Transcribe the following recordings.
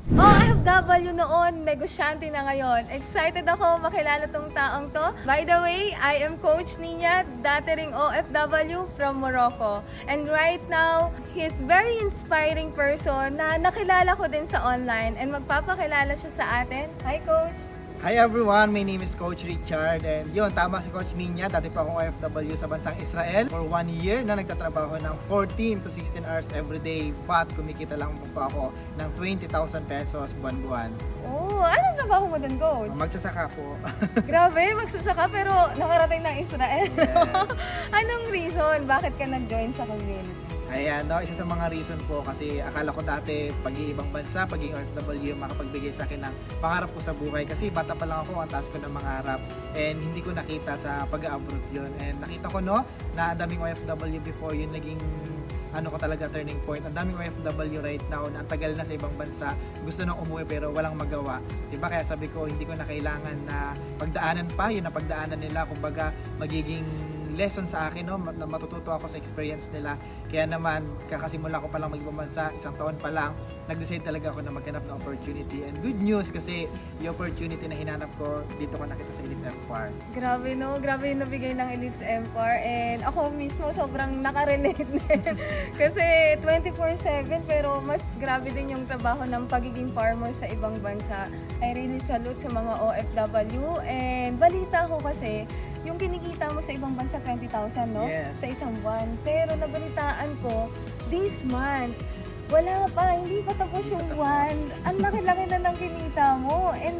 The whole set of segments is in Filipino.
OFW noon, negosyante na ngayon. Excited ako makilala tong taong to. By the way, I am Coach Nina, dati ring OFW from Morocco. And right now, he's very inspiring person na nakilala ko din sa online and magpapakilala siya sa atin. Hi, Coach! Hi everyone, my name is Coach Richard and yun, tama si Coach Nina, dati pa akong OFW sa bansang Israel for 1 year na nagtatrabaho ng 14 to 16 hours every day, but kumikita lang po ako ng 20,000 pesos buwan-buwan. Oh, anong trabaho mo dun, Coach? Magsasaka po. Grabe, magsasaka pero nakarating ng Israel. Yes. Anong reason? Bakit ka nag-join sa community? Ayan, no, isa sa mga reason po kasi akala ko dati pag-iibang bansa, pagiging OFW, makapagbigay sa akin ng pangarap ko sa buhay kasi bata pa lang ako, ang taas ko ng mangarap and hindi ko nakita sa pag-abroad yun. And nakita ko no, na ang daming OFW before yun naging ano ko talaga turning point. Ang daming OFW right now na ang tagal na sa ibang bansa, gusto nang umuwi pero walang magawa. Diba? Kaya sabi ko hindi ko na kailangan na pagdaanan pa, yun na pagdaanan nila, kumbaga magiging lesson sa akin, no? Na matututo ako sa experience nila. Kaya naman, kakasimula ko pa lang mag-ibang bansa, isang taon pa lang, nag-decide talaga ako na maghanap ng opportunity. And good news kasi yung opportunity na hinanap ko, dito ko nakita sa Elites Empire. Grabe no, grabe yung nabigay ng Elites Empire and ako mismo sobrang nakarelate din. Kasi 24/7 pero mas grabe din yung trabaho ng pagiging farmer sa ibang bansa. I really salute sa mga OFW and balita ko kasi yung kinikita mo sa ibang bansa 20,000 no? Yes. Sa isang buwan. Pero nabalitaan ko, this month, wala pa, hindi pa tapos yung buwan. Ang laki-laki na ng kinita mo. And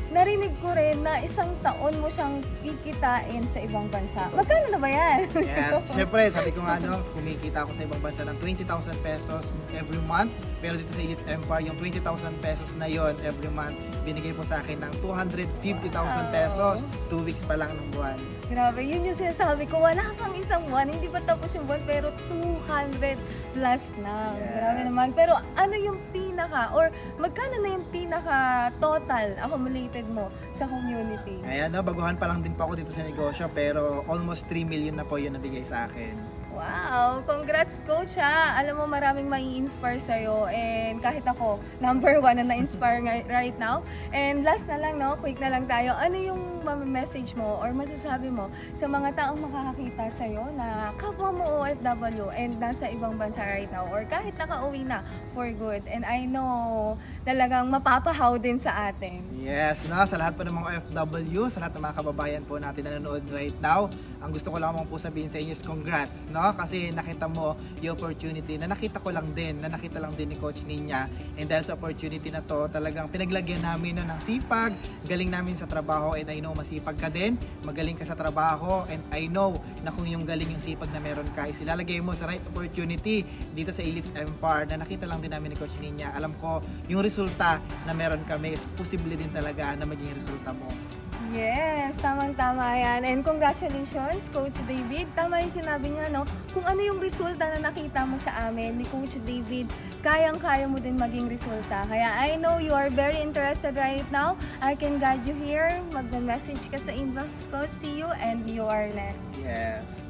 narinig ko rin na isang taon mo siyang kikitain sa ibang bansa. Magkano na ba yan? Yes, syempre, sabi ko nga, no, kumikita ako sa ibang bansa ng 20,000 pesos every month. Pero dito sa Elites Empire, yung 20,000 pesos na yon every month, binigay po sa akin ng 250,000 pesos 2 weeks pa lang ng buwan. Grabe, yun yung sinasabi ko. Wala pang isang buwan, hindi pa tapos yung buwan, pero 200 plus na. Yes. Grabe naman. Pero ano yung pinaka, or magkano na yung pinaka total accumulated mo sa community? Ayan, no, baguhan pa lang din po ako dito sa negosyo, pero almost 3 million na po yun nabigay sa akin. Wow! Congrats, Coach, ha! Alam mo, maraming mai-inspire sa'yo. And kahit ako, number 1 na na-inspire right now. And last na lang, no? Quick na lang tayo. Ano yung message mo or masasabi mo sa mga taong makakakita sa'yo na kapwa mo OFW and nasa ibang bansa right now or kahit nakauwi na for good. And I know talagang mapapahaw din sa atin. Yes, no, sa lahat po ng mga OFW, sa lahat ng mga kababayan po natin na nanonood right now, ang gusto ko lamang po sabihin sa inyo is congrats, no? Kasi nakita mo yung opportunity na nakita ko lang din, na nakita lang din ni Coach Nina. And dahil sa opportunity na to, talagang pinaglagyan namin no, ng sipag, galing namin sa trabaho, and I know masipag ka din, magaling ka sa trabaho, and I know na kung yung galing yung sipag na meron ka is ilalagay mo sa right opportunity dito sa Elites Empire na nakita lang din namin ni Coach Nina. Alam ko yung resulta na meron kami is posible din talaga na maging resulta mo. Yes, tamang-tama yan. And congratulations, Coach David. Tama yung sinabi niya, no? Kung ano yung resulta na nakita mo sa amin ni Coach David, kayang-kaya mo din maging resulta. Kaya I know you are very interested right now. I can guide you here. Mag-message ka sa inbox ko. See you and you are next. Yes.